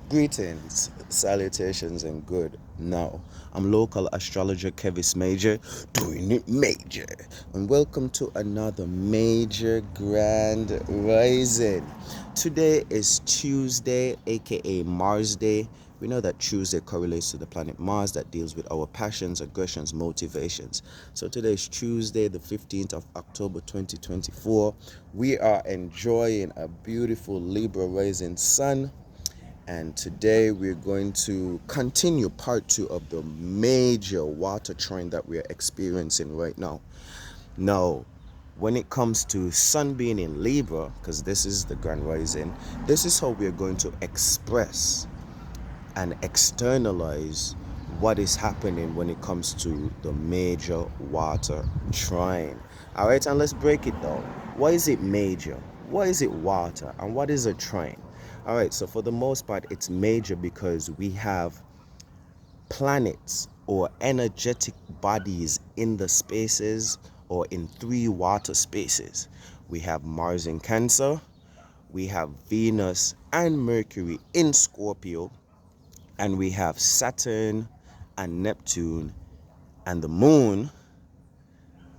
Greetings, salutations, and good now. I'm local astrologer Kevis Major, doing it major, and welcome to another major grand rising. Today is Tuesday, aka Mars Day. We know that Tuesday correlates to the planet Mars that deals with our passions, aggressions, motivations. So today is Tuesday, the 15th of October 2024. We are enjoying a beautiful Libra rising sun, and today we're going to continue part two of the major water trine that we're experiencing right now. Now, when it comes to sun being in Libra, because this is the grand rising, this is how we're going to express and externalize what is happening when it comes to the major water trine. All right, and let's break it down. Why is it major? What is it water? And what is a trine? All right, so for the most part, it's major because we have planets or energetic bodies in the spaces or in three water spaces. We have Mars in Cancer, we have Venus and Mercury in Scorpio, and we have Saturn and Neptune and the moon.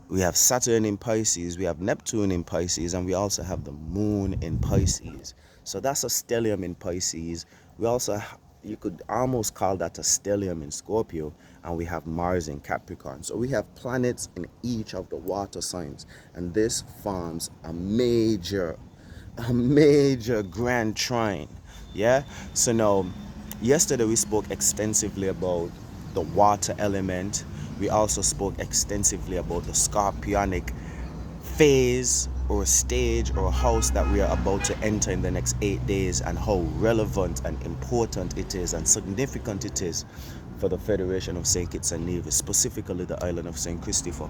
We have Saturn in Pisces, we have Neptune in Pisces, and we also have the moon in Pisces. So that's a stellium in Pisces. We also, you could almost call that a stellium in Scorpio, and we have Mars in Capricorn. So we have planets in each of the water signs, and this forms a major grand trine. Yeah. So now, yesterday we spoke extensively about the water element. We also spoke extensively about the scorpionic phase or stage or house that we are about to enter in the next 8 days, and how relevant and important it is and significant it is for the Federation of St. Kitts and Nevis, specifically the island of St. Christopher.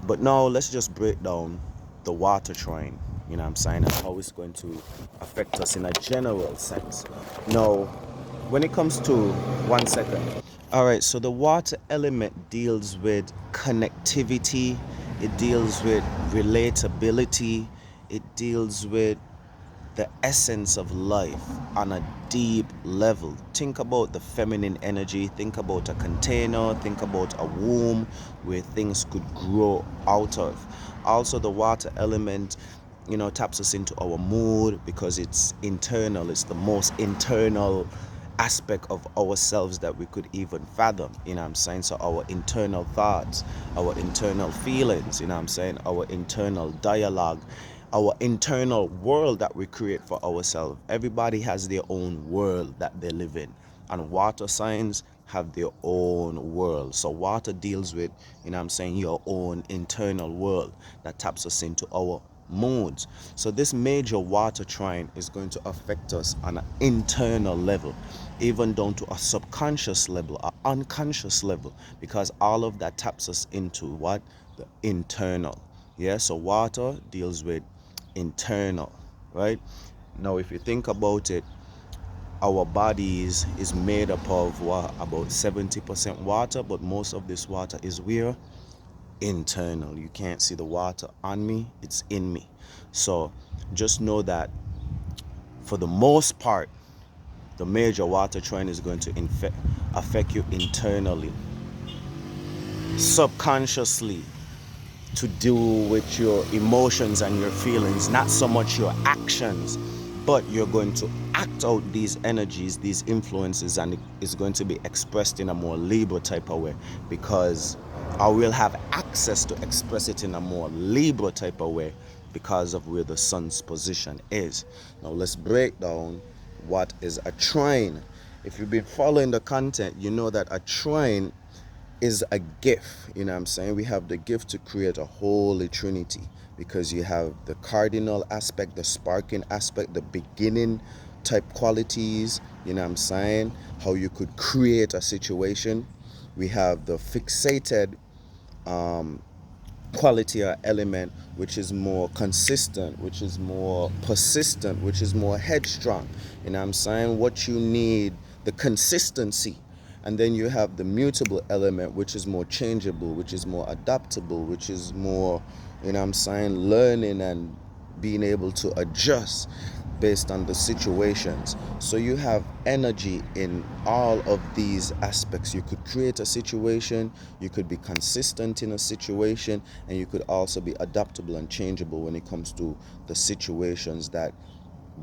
But now let's just break down the water trine, you know what I'm saying, and how it's going to affect us in a general sense. Now, when it comes to 1 second. All right, so the water element deals with connectivity, it deals with relatability, it deals with the essence of life on a deep level. Think about the feminine energy, think about a container, think about a womb where things could grow out of. Also, the water element, taps us into our mood because it's internal. It's the most internal aspect of ourselves that we could even fathom, you know what I'm saying? So our internal thoughts, our internal feelings, you know what I'm saying? Our internal dialogue, our internal world that we create for ourselves. Everybody has their own world that they live in, and water signs have their own world. So water deals with, you know what I'm saying, your own internal world that taps us into our moods. So this major water trine is going to affect us on an internal level, even down to a subconscious level, an unconscious level, because all of that taps us into what? The internal. Yeah, so water deals with internal, right? Now, if you think about it, our bodies is made up of what, about 70% water, but most of this water is where? Internal. You can't see the water on me, it's in me. So just know that for the most part, the major water trine is going to affect you internally, subconsciously, to do with your emotions and your feelings, not so much your actions, but you're going to act out these energies, these influences, and it is going to be expressed in a more Libra type of way, because I will have access to express it in a more Libra type of way because of where the sun's position is. Now let's break down what is a trine. If you've been following the content, you know that a trine is a gift, you know what I'm saying? We have the gift to create a holy trinity, because you have the cardinal aspect, the sparking aspect, the beginning type qualities, you know what I'm saying? How you could create a situation. We have the fixated quality or element, which is more consistent, which is more persistent, which is more headstrong, you know what I'm saying? What you need, the consistency. And then you have the mutable element, which is more changeable, which is more adaptable, which is more, you know what I'm saying, learning and being able to adjust. based on the situations. So you have energy in all of these aspects. You could create a situation, you could be consistent in a situation, and you could also be adaptable and changeable when it comes to the situations that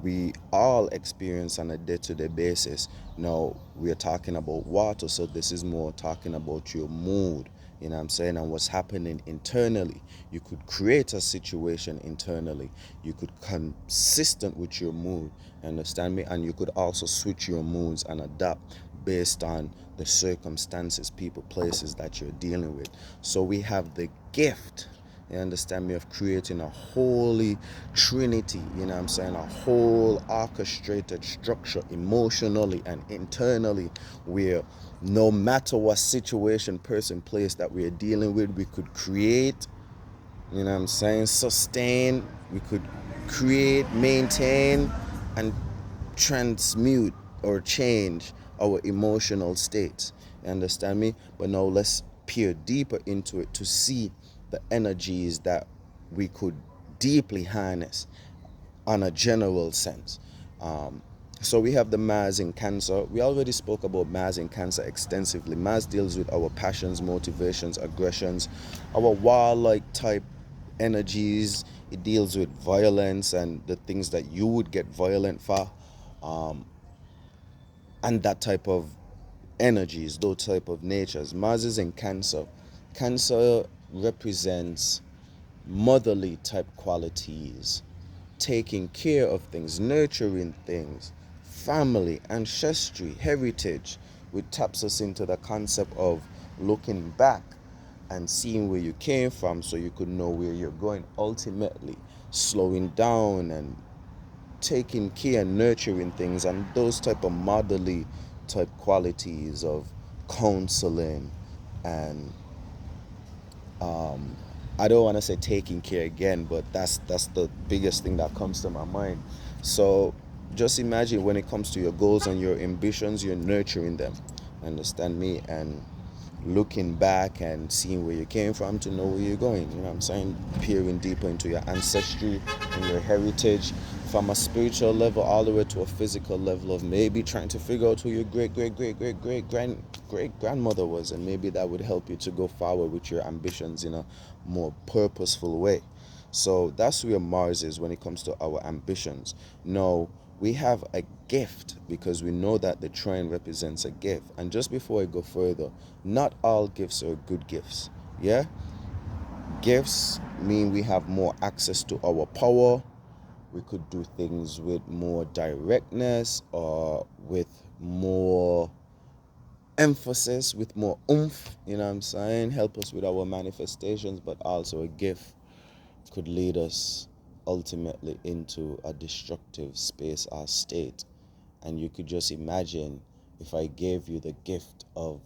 we all experience on a day-to-day basis. Now we're talking about water, so this is more talking about your mood, you know what I'm saying, and what's happening internally. You could create a situation internally, you could consistent with your mood, understand me, and you could also switch your moods and adapt based on the circumstances, people, places that you're dealing with. So we have the gift, you understand me, of creating a holy trinity, you know what I'm saying, a whole orchestrated structure emotionally and internally, where no matter what situation, person, place that we're dealing with, we could create, you know what I'm saying, sustain, we could create, maintain, and transmute or change our emotional states. You understand me? But now let's peer deeper into it to see the energies that we could deeply harness on a general sense. So we have the Mars in Cancer. We already spoke about Mars in Cancer extensively. Mars deals with our passions, motivations, aggressions, our warlike type energies. It deals with violence and the things that you would get violent for, and that type of energies, those type of natures. Mars is in Cancer. Cancer represents motherly type qualities, taking care of things, nurturing things, family, ancestry, heritage, which taps us into the concept of looking back and seeing where you came from so you could know where you're going ultimately, slowing down and taking care and nurturing things, and those type of motherly type qualities of counseling and I don't want to say taking care again, but that's the biggest thing that comes to my mind. So just imagine when it comes to your goals and your ambitions, you're nurturing them. Understand me? And looking back and seeing where you came from to know where you're going. You know what I'm saying? Peering deeper into your ancestry and your heritage from a spiritual level all the way to a physical level of maybe trying to figure out who your great grandmother was, and maybe that would help you to go forward with your ambitions in a more purposeful way. So that's where Mars is when it comes to our ambitions. Now, we have a gift because we know that the trine represents a gift. And just before I go further, not all gifts are good gifts. Yeah? Gifts mean we have more access to our power. We could do things with more directness or with more emphasis, with more oomph, you know what I'm saying? Help us with our manifestations, but also a gift could lead us ultimately into a destructive space or state. And you could just imagine if I gave you the gift of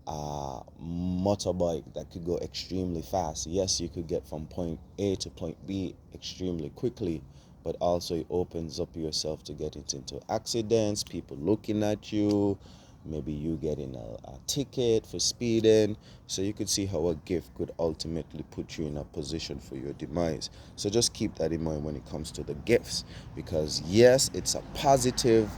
a motorbike that could go extremely fast. Yes, you could get from point A to point B extremely quickly, but also it opens up yourself to get into accidents, people looking at you, maybe you getting a ticket for speeding. So you could see how a gift could ultimately put you in a position for your demise. So just keep that in mind when it comes to the gifts, because yes, it's a positive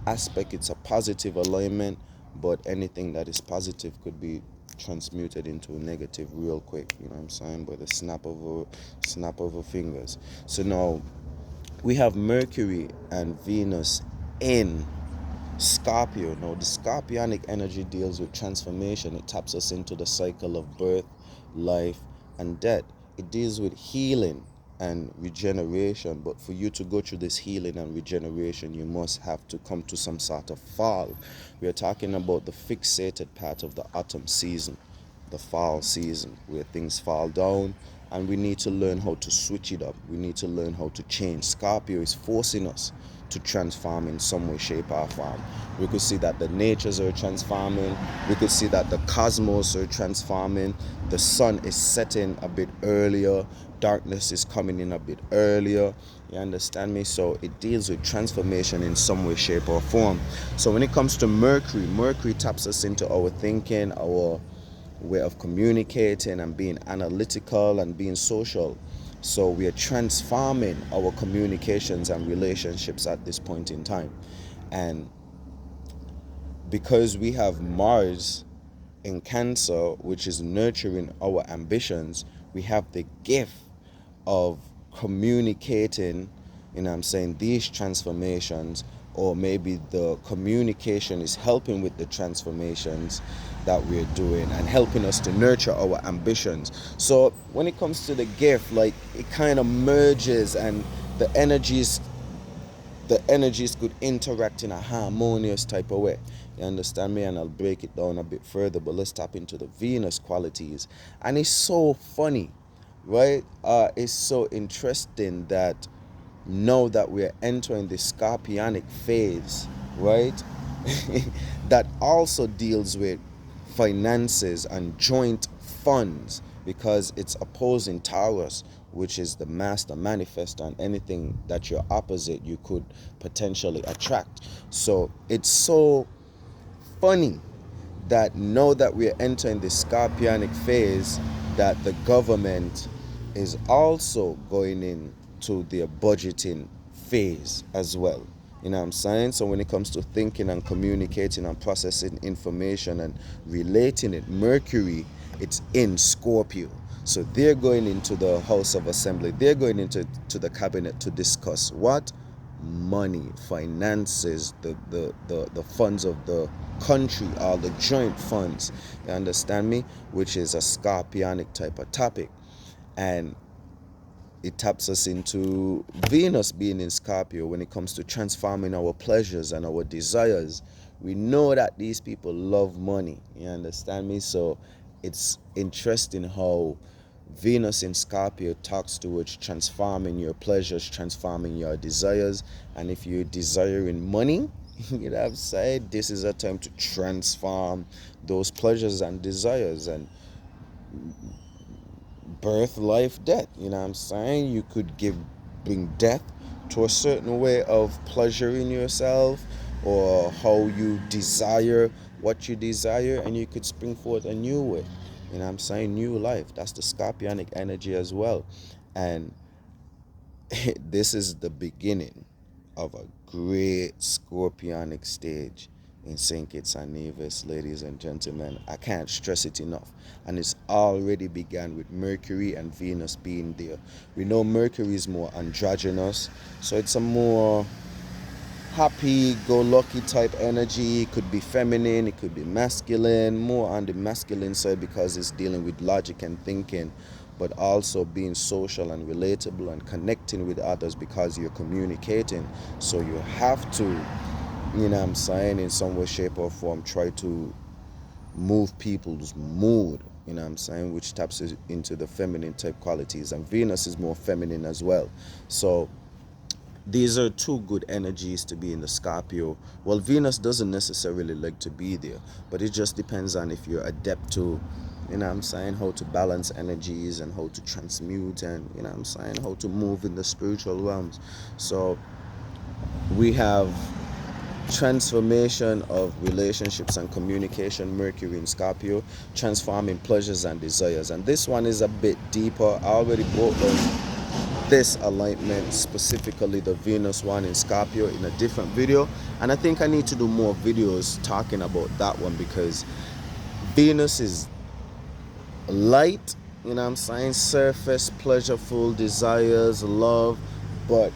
aspect, it's a positive alignment, but anything that is positive could be transmuted into a negative real quick, you know what I'm saying, by the snap of a fingers. So now we have Mercury and Venus in Scorpio. Now, the scorpionic energy deals with transformation. It taps us into the cycle of birth, life, and death. It deals with healing and regeneration. But for you to go through this healing and regeneration, you must have to come to some sort of fall. We are talking about the fixated part of the autumn season, the fall season, where things fall down, and we need to learn how to switch it up. We need to learn how to change. Scorpio is forcing us to transform in some way, shape, or form. We could see that the natures are transforming. We could see that the cosmos are transforming. The sun is setting a bit earlier. Darkness is coming in a bit earlier. You understand me? So it deals with transformation in some way, shape, or form. So when it comes to Mercury, Mercury taps us into our thinking, our way of communicating and being analytical and being social. So we are transforming our communications and relationships at this point in time. And because we have Mars in Cancer, which is nurturing our ambitions, we have the gift of communicating, I'm saying, these transformations, or maybe the communication is helping with the transformations that we're doing and helping us to nurture our ambitions. So when it comes to the gift, like, it kind of merges, and the energies could interact in a harmonious type of way. You understand me? And I'll break it down a bit further, but let's tap into the Venus qualities. And it's so funny, right? It's so interesting that now that we're entering the scorpionic phase, right? That also deals with finances and joint funds, because it's opposing Taurus, which is the master manifestor, and anything that you're opposite you could potentially attract. So it's so funny that now that we're entering the scorpionic phase, that the government is also going into their budgeting phase as well. You know what I'm saying? So when it comes to thinking and communicating and processing information and relating it, Mercury, it's in Scorpio. So they're going into the House of Assembly. They're going into the cabinet to discuss what? Money, finances, the funds of the country, all the joint funds. You understand me? Which is a scorpionic type of topic. And it taps us into Venus being in Scorpio when it comes to transforming our pleasures and our desires. We know that these people love money. You understand me? So it's interesting how Venus in Scorpio talks towards transforming your pleasures, transforming your desires. And if you're desiring money, you know what I'm saying? This is a time to transform those pleasures and desires. And birth, life, death. You know what I'm saying? You could bring death to a certain way of pleasuring yourself, or how you desire what you desire, and you could spring forth a new way. You know what I'm saying? New life. That's the scorpionic energy as well. And this is the beginning of a great scorpionic stage in St. Kitts and Nevis, ladies and gentlemen. I can't stress it enough. And it's already began with Mercury and Venus being there. We know Mercury is more androgynous, so it's a more happy-go-lucky type energy. It could be feminine, it could be masculine, more on the masculine side because it's dealing with logic and thinking, but also being social and relatable and connecting with others because you're communicating. So you have to, you know what I'm saying, in some way, shape, or form, try to move people's mood, you know what I'm saying, which taps into the feminine type qualities. And Venus is more feminine as well. So these are two good energies to be in the Scorpio. Well, Venus doesn't necessarily like to be there, but it just depends on if you're adept to, you know what I'm saying, how to balance energies and how to transmute, and, you know what I'm saying, how to move in the spiritual realms. So we have transformation of relationships and communication, Mercury in Scorpio, transforming pleasures and desires. And this one is a bit deeper. I already broke down this alignment, specifically the Venus one in Scorpio, in a different video, and I think I need to do more videos talking about that one, because Venus is light, you know what I'm saying, surface, pleasureful, desires, love, but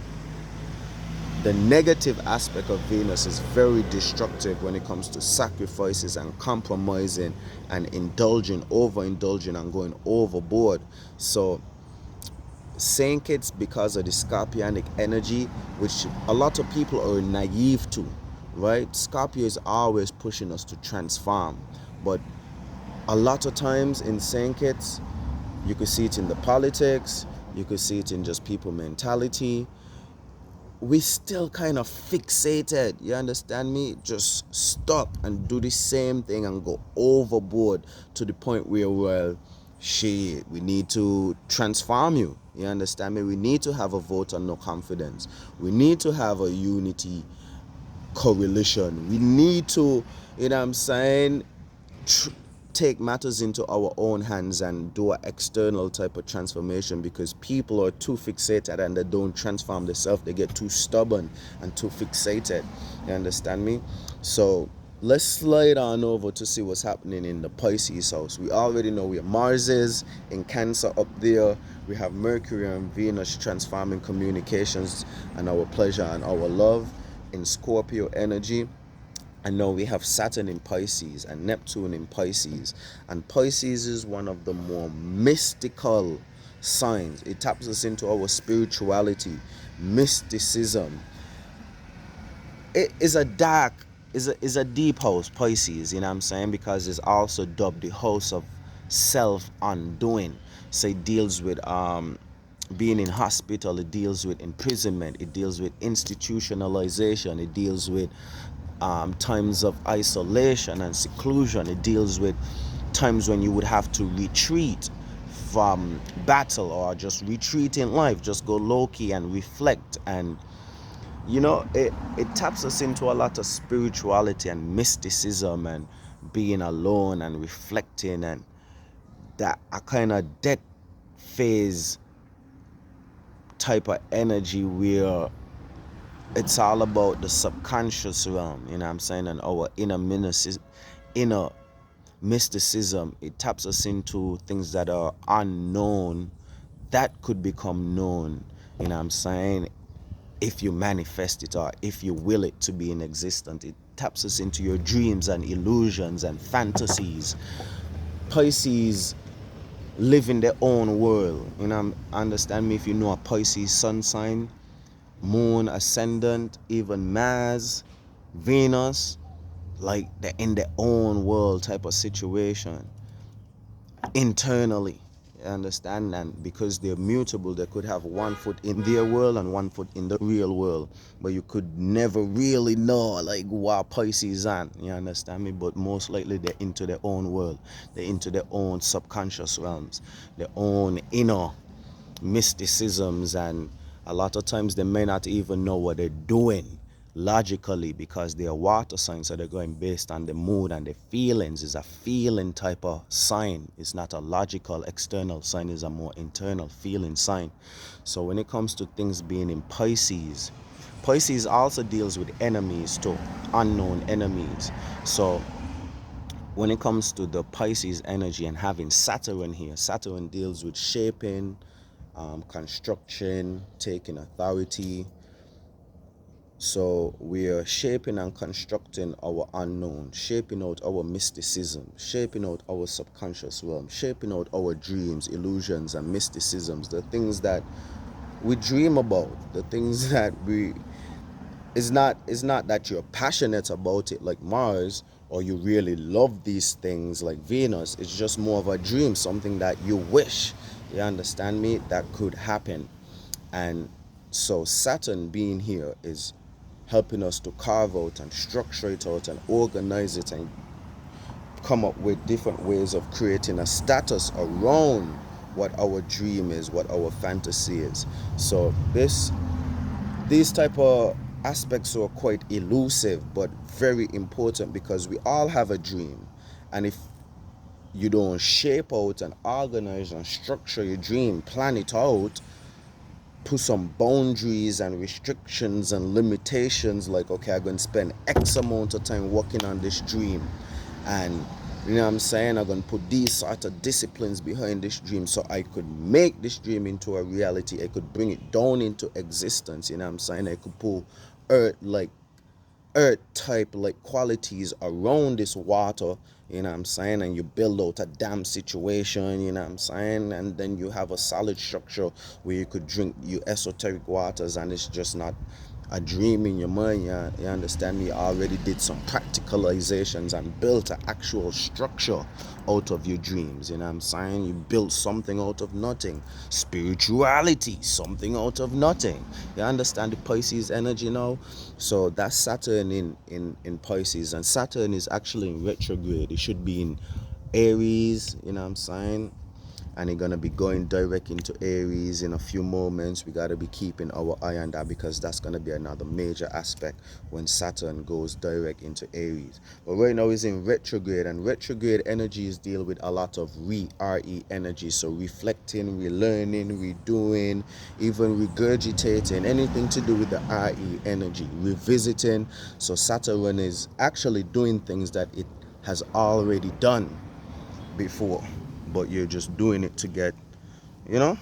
the negative aspect of Venus is very destructive when it comes to sacrifices and compromising and indulging, overindulging, and going overboard. So St. Kitts, because of the scorpionic energy, which a lot of people are naive to, right? Scorpio is always pushing us to transform, but a lot of times in St. Kitts, you could see it in the politics, you could see it in just people mentality. We still kind of fixated, you understand me, just stop and do the same thing and go overboard to the point where, well, shit, we need to transform you. You understand me? We need to have a vote on no confidence. We need to have a unity coalition. We need to, you know what I'm saying, take matters into our own hands and do an external type of transformation, because people are too fixated and they don't transform themselves. They get too stubborn and too fixated. You understand me? So let's slide on over to see what's happening in the Pisces house. We already know where Mars is in Cancer up there. We have Mercury and Venus transforming communications and our pleasure and our love in Scorpio energy. And now we have Saturn in Pisces and Neptune in Pisces. And Pisces is one of the more mystical signs. It taps us into our spirituality, mysticism. It is a dark, is a deep house, Pisces, you know what I'm saying? Because it's also dubbed the house of self-undoing. So it deals with being in hospital, it deals with imprisonment, it deals with institutionalization, it deals with times of isolation and seclusion. It deals with times when you would have to retreat from battle, or just retreat in life, just go low-key and reflect. And it taps us into a lot of spirituality and mysticism and being alone and reflecting, and that a kind of death phase type of energy where it's all about the subconscious realm, you know what I'm saying, and our inner mysticism. It taps us into things that are unknown that could become known, you know what I'm saying, if you manifest it or if you will it to be in existence. It taps us into your dreams and illusions and fantasies. Pisces live in their own world, you know, understand me? If you know a Pisces sun sign, moon, ascendant, even Mars, Venus, like they're in their own world type of situation internally. You understand? And because they're mutable, they could have one foot in their world and one foot in the real world, but you could never really know like what Pisces on. You understand me? But most likely they're into their own world, they're into their own subconscious realms, their own inner mysticisms, and a lot of times they may not even know what they're doing logically, because they are water signs, so they're going based on the mood and the feelings. Is a feeling type of sign. It's not a logical external sign, it's a more internal feeling sign. So when it comes to things being in Pisces, Pisces also deals with enemies too, unknown enemies. So when it comes to the Pisces energy and having Saturn here, Saturn deals with shaping, construction, taking authority. So we are shaping and constructing our unknown, shaping out our mysticism, shaping out our subconscious realm, shaping out our dreams, illusions, and mysticisms, the things that we dream about, the things that we it's not that you're passionate about it like Mars, or you really love these things like Venus. It's just more of a dream, something that you wish, you understand me, that could happen. And so Saturn being here is helping us to carve out and structure it out and organize it and come up with different ways of creating a status around what our dream is, what our fantasy is. So these type of aspects are quite elusive but very important, because we all have a dream, and if you don't shape out and organize and structure your dream, plan it out, put some boundaries and restrictions and limitations, like, okay, I'm going to spend X amount of time working on this dream, and you know what I'm saying, I'm going to put these sort of disciplines behind this dream so I could make this dream into a reality. I could bring it down into existence, you know what I'm saying. I could pull earth type like qualities around this water, you know what I'm saying, and you build out a dam situation, you know what I'm saying, and then you have a solid structure where you could drink your esoteric waters, and it's just not a dream in your mind. You understand me? You already did some practicalizations and built an actual structure out of your dreams, you know what I'm saying. You built something out of nothing. Spirituality, something out of nothing. You understand the Pisces energy now? So that's Saturn in Pisces, and Saturn is actually in retrograde. It should be in Aries, you know what I'm saying. and it's gonna be going direct into Aries in a few moments. We gotta be keeping our eye on that, because that's gonna be another major aspect when Saturn goes direct into Aries. But right now it's in retrograde, and retrograde energies deal with a lot of re energy. So reflecting, relearning, redoing, even regurgitating, anything to do with the re energy, revisiting. So Saturn is actually doing things that it has already done before, but you're just doing it to get, you know,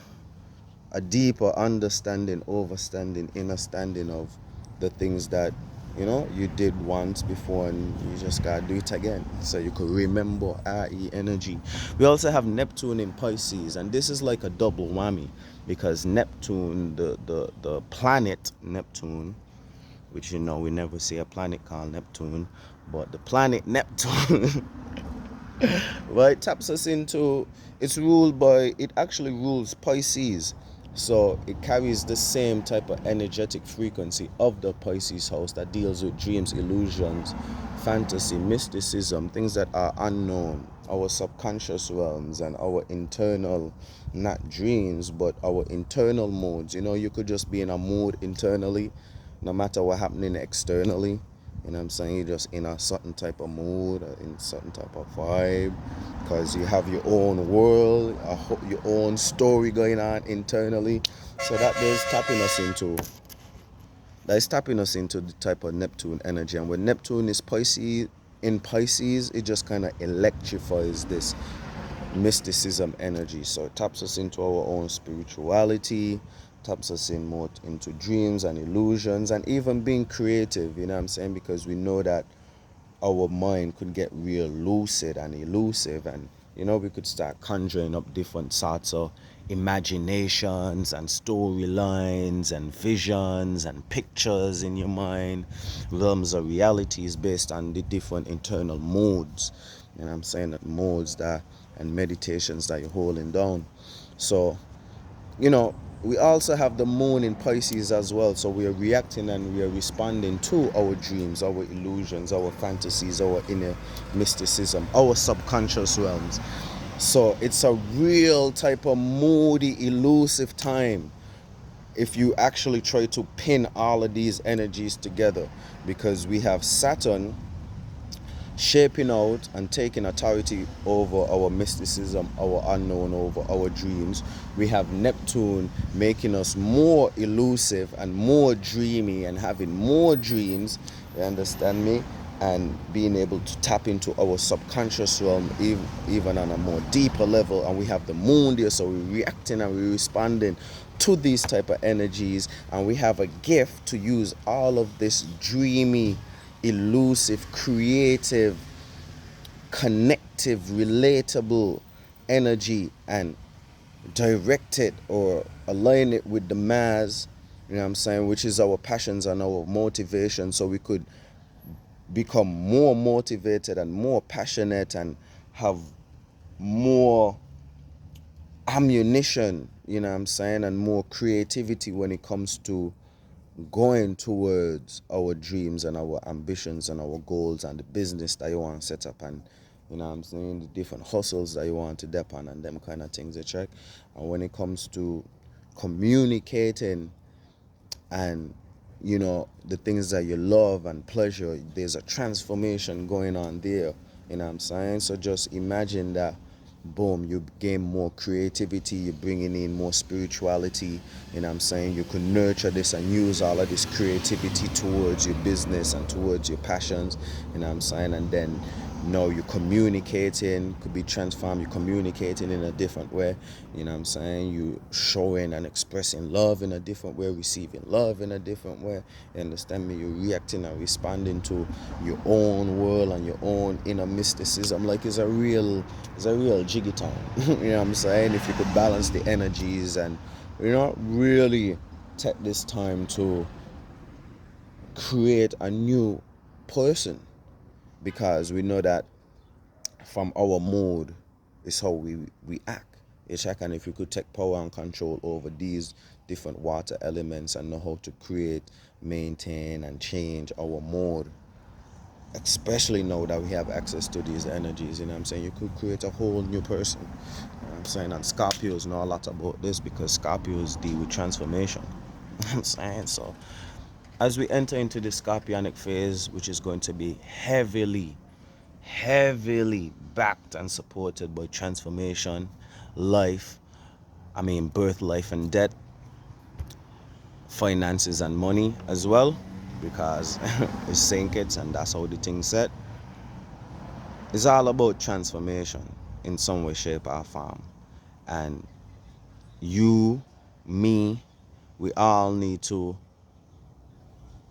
a deeper understanding, overstanding, understanding of the things that, you did once before, and you just gotta do it again so you could remember re energy. We also have Neptune in Pisces, and this is like a double whammy, because Neptune, the planet Neptune, which, we never see a planet called Neptune, but the planet Neptune well, it taps us into, it actually rules Pisces. So it carries the same type of energetic frequency of the Pisces house that deals with dreams, illusions, fantasy, mysticism, things that are unknown, our subconscious realms, and our internal, not dreams, but our internal modes. You could just be in a mood internally, no matter what happening externally. What I'm saying? You're just in a certain type of mood, in a certain type of vibe, because you have your own world, your own story going on internally. So that is tapping us into the type of Neptune energy. And when Neptune is in Pisces, it just kind of electrifies this mysticism energy. So it taps us into our own spirituality, taps us in more into dreams and illusions, and even being creative, what I'm saying? Because we know that our mind could get real lucid and elusive, and we could start conjuring up different sorts of imaginations and storylines and visions and pictures in your mind, realms of realities based on the different internal modes. I'm saying that modes that and meditations that you're holding down. So we also have the moon in Pisces as well. So we are reacting and we are responding to our dreams, our illusions, our fantasies, our inner mysticism, our subconscious realms. So it's a real type of moody, elusive time if you actually try to pin all of these energies together, because we have Saturn shaping out and taking authority over our mysticism, our unknown, over our dreams. We have Neptune making us more elusive and more dreamy and having more dreams, you understand me? And being able to tap into our subconscious realm even on a more deeper level. And we have the moon there, so we're reacting and we're responding to these type of energies. And we have a gift to use all of this dreamy, elusive, creative, connective, relatable energy and direct it or align it with the mass, what I'm saying, which is our passions and our motivation, so we could become more motivated and more passionate and have more ammunition, what I'm saying, and more creativity when it comes to going towards our dreams and our ambitions and our goals and the business that you want to set up, and what I'm saying, the different hustles that you want to depend on and them kind of things, you check. And when it comes to communicating and the things that you love and pleasure, there's a transformation going on there, what I'm saying. So just imagine that, boom, you gain more creativity, you're bringing in more spirituality, what I'm saying. You can nurture this and use all of this creativity towards your business and towards your passions, what I'm saying. And then you're communicating, could be transformed, you're communicating in a different way, what I'm saying. You showing and expressing love in a different way, receiving love in a different way, you understand me. You're reacting and responding to your own world and your own inner mysticism, like it's a real jiggy time. What I'm saying. If you could balance the energies and really take this time to create a new person, because we know that from our mood is how we act. And if we could take power and control over these different water elements and know how to create, maintain, and change our mode especially now that we have access to these energies. You know what I'm saying? You could create a whole new person. You know what I'm saying? And Scorpios know a lot about this because Scorpios deal with transformation. You know what I'm saying? So as we enter into the Scorpionic phase, which is going to be heavily backed and supported by transformation, birth, life, and death, finances, and money as well, because it's Saint and that's how the thing's set. It's all about transformation in some way, shape, or form. And you, me, we all need to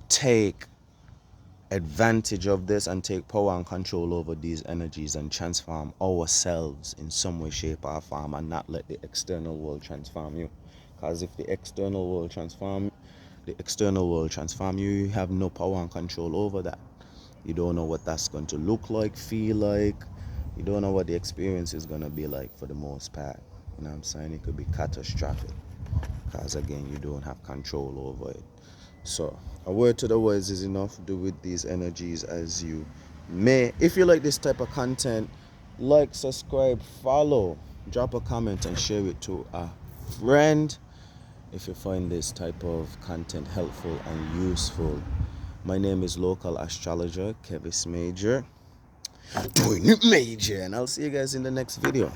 take advantage of this and take power and control over these energies and transform ourselves in some way, shape, or form, and not let the external world transform you. Because if the external world transform you, you have no power and control over that. You don't know what that's going to look like, feel like. You don't know what the experience is going to be like for the most part. You know what I'm saying? It could be catastrophic because, again, you don't have control over it. So, a word to the wise is enough. Do with these energies as you may. If you like this type of content, like, subscribe, follow, drop a comment, and share it to a friend if you find this type of content helpful and useful. My name is local astrologer Kevis Major, doing it major, and I'll see you guys in the next video.